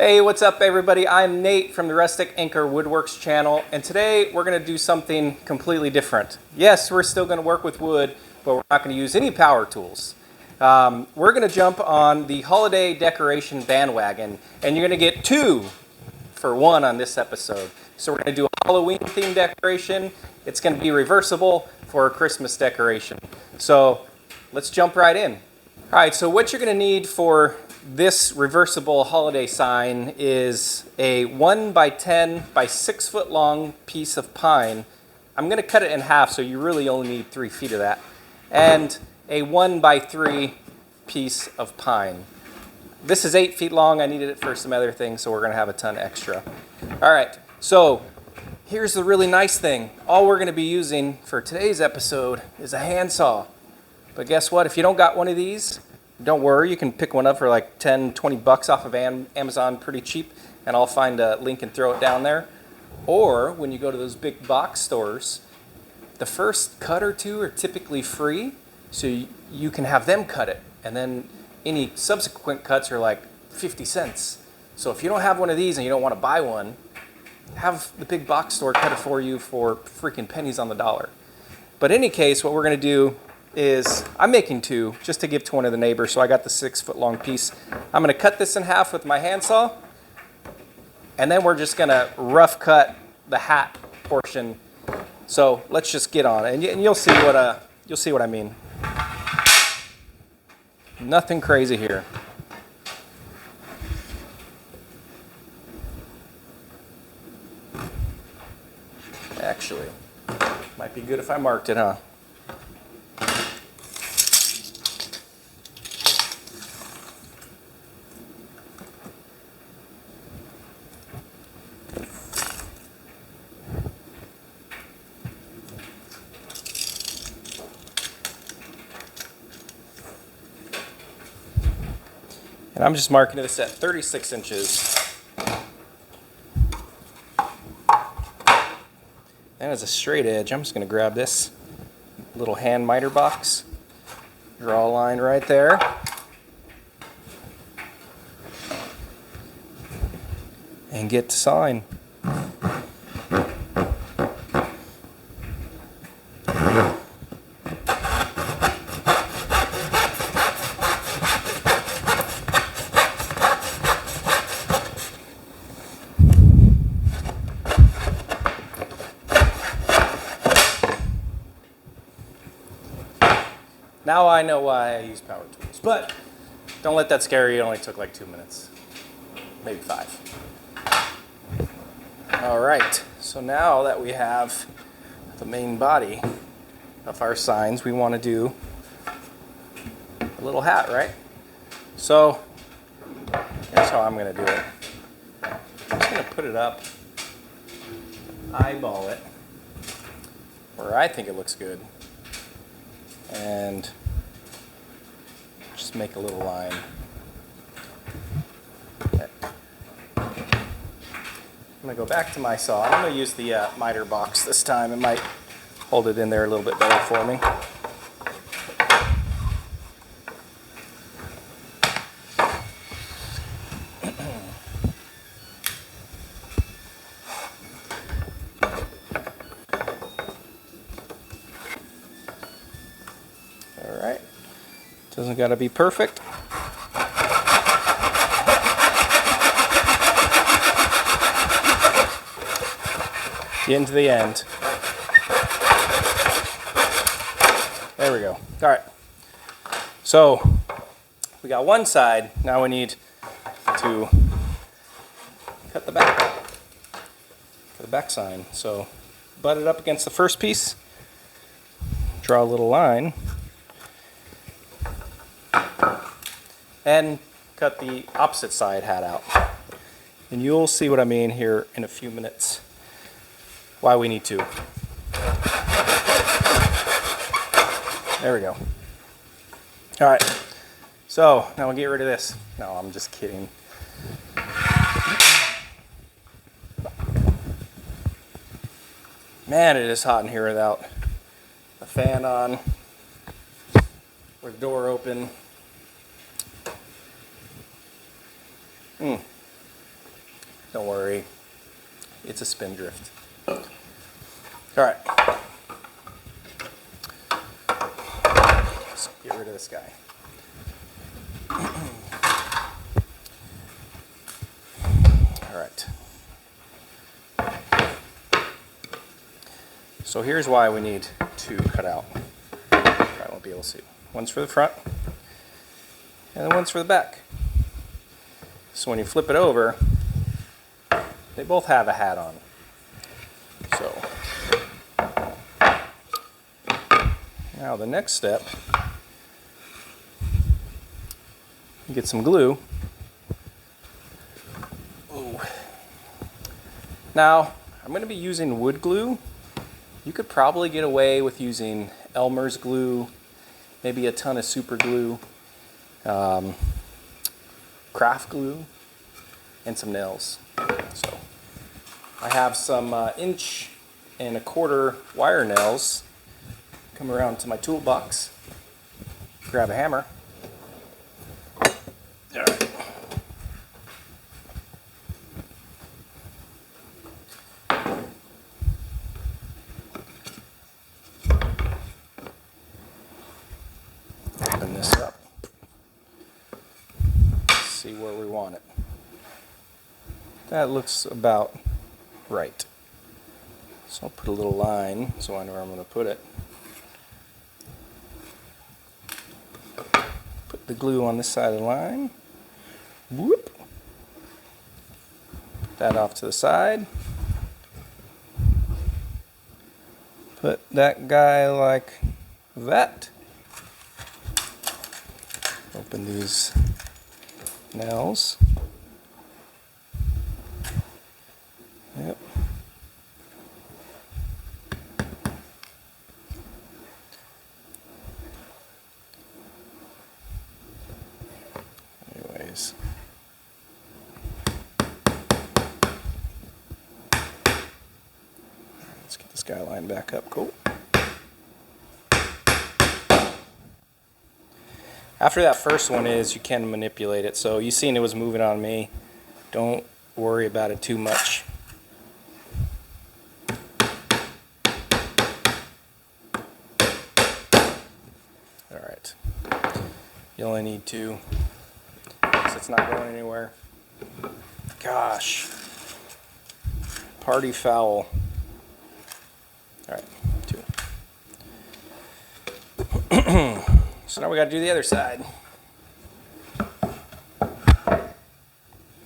Hey, what's up everybody? I'm Nate from the Rustic Anchor Woodworks channel, and today we're going to do something completely different. Yes, we're still going to work with wood, but we're not going to use any power tools. We're going to jump on the holiday decoration bandwagon, and you're going to get 2 for 1 on this episode. So we're going to do a Halloween themed decoration. It's going to be reversible for a Christmas decoration. So let's jump right in. All right, so what you're going to need for this reversible holiday sign is a 1 by 10 by 6 foot long piece of pine. I'm going to cut it in half, so you really only need 3 feet of that. And a 1 by 3 piece of pine. This is 8 feet long. I needed it for some other things, so we're going to have a ton extra. All right, so here's the really nice thing. All we're going to be using for today's episode is a handsaw. But guess what? If you don't got one of these, don't worry, you can pick one up for like 10, 20 bucks off of Amazon, pretty cheap, and I'll find a link and throw it down there. Or when you go to those big box stores, the first cut or 2 are typically free, so you can have them cut it, and then any subsequent cuts are like 50 cents. So if you don't have one of these and you don't want to buy one, have the big box store cut it for you for freaking pennies on the dollar. But in any case, what we're going to do is I'm making 2 just to give to one of the neighbors, so I got the 6 foot long piece. I'm going to cut this in half with my handsaw, and then we're just going to rough cut the hat portion. So let's just get on, and you'll see what I mean. Nothing crazy here. Actually, might be good if I marked it, huh? And I'm just marking this at 36 inches. And as a straight edge, I'm just going to grab this little hand miter box, draw a line right there, and get to sawing. Now I know why I use power tools, but don't let that scare you. It only took like 2 minutes, maybe 5. All right, so now that we have the main body of our signs, we want to do a little hat, right? So here's how I'm going to do it. I'm just going to put it up, eyeball it where I think it looks good, and just make a little line. Okay. I'm going to go back to my saw. I'm going to use the miter box this time. It might hold it in there a little bit better for me. Alright, doesn't got to be perfect. Get into the end. There we go. Alright, so we got one side, now we need to cut the back for the back sign. So butt it up against the first piece, draw a little line, and cut the opposite side hat out. And you'll see what I mean here in a few minutes, why we need to. There we go. All right, so now we'll get rid of this. No, I'm just kidding. Man, it is hot in here without the fan on or the door open. Don't worry, it's a spindrift. All right, let's get rid of this guy. All right. So here's why we need to cut out. I won't be able to see. One's for the front, and then one's for the back. So when you flip it over, they both have a hat on. So now the next step, you get some glue. Ooh. Now I'm going to be using wood glue. You could probably get away with using Elmer's glue, maybe a ton of super glue, craft glue, and some nails. So I have some 1 1/4 inch wire nails. Come around to my toolbox, grab a hammer. All right. Open this up. See where we want it. That looks about right. So I'll put a little line so I know where I'm going to put it. Put the glue on this side of the line. Whoop. Put that off to the side. Put that guy like that. Open these nails. Yep. Anyways. Let's get this guy lined back up. Cool. After that first one is, you can manipulate it. So you seen it was moving on me. Don't worry about it too much. All right. You only need two, because it's not going anywhere. Gosh. Party foul. All right, two. So now we got to do the other side.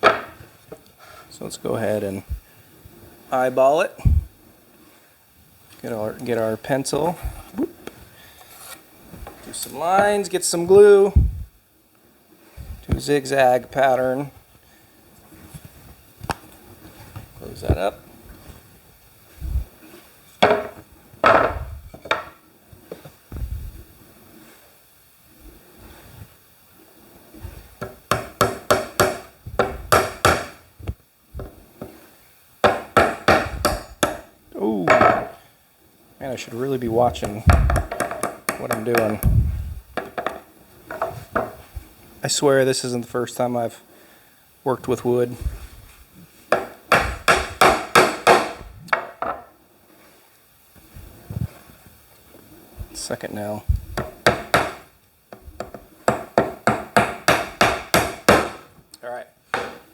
So let's go ahead and eyeball it. Get our pencil. Whoop. Do some lines, get some glue. Do a zigzag pattern. Close that up. Ooh, man, I should really be watching what I'm doing. I swear this isn't the first time I've worked with wood. Second nail. All right,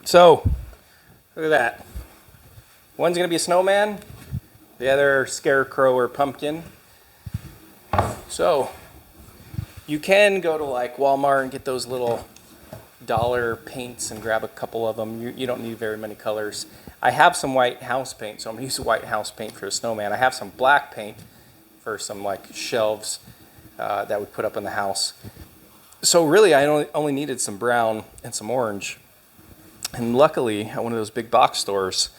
so look at that. One's gonna be a snowman, the other scarecrow or pumpkin. So you can go to like Walmart and get those little dollar paints and grab a couple of them. You don't need very many colors. I have some white house paint, so I'm gonna use white house paint for a snowman. I have some black paint for some like shelves that we put up in the house. So really I only needed some brown and some orange. And luckily at one of those big box stores,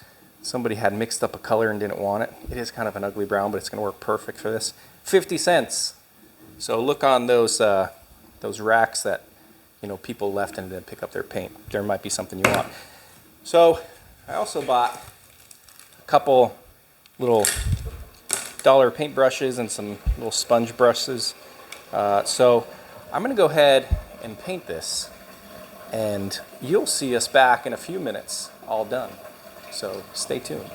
somebody had mixed up a color and didn't want it. It is kind of an ugly brown, but it's gonna work perfect for this. 50 cents. So look on those racks that people left and didn't pick up their paint. There might be something you want. So I also bought a couple little dollar paint brushes and some little sponge brushes. So I'm gonna go ahead and paint this, and you'll see us back in a few minutes, all done. So stay tuned.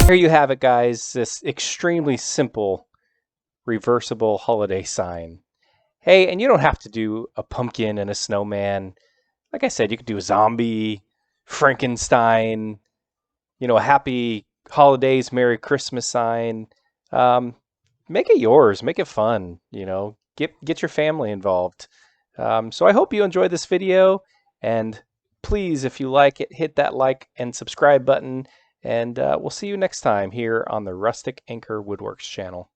Here you have it, guys, this extremely simple reversible holiday sign. Hey, and you don't have to do a pumpkin and a snowman. Like I said, you could do a zombie, Frankenstein, a happy holidays, Merry Christmas sign. Um, Make it yours, make it fun, get your family involved. So I hope you enjoyed this video, and please, if you like it, hit that like and subscribe button, and we'll see you next time here on the Rustic Anchor Woodworks channel.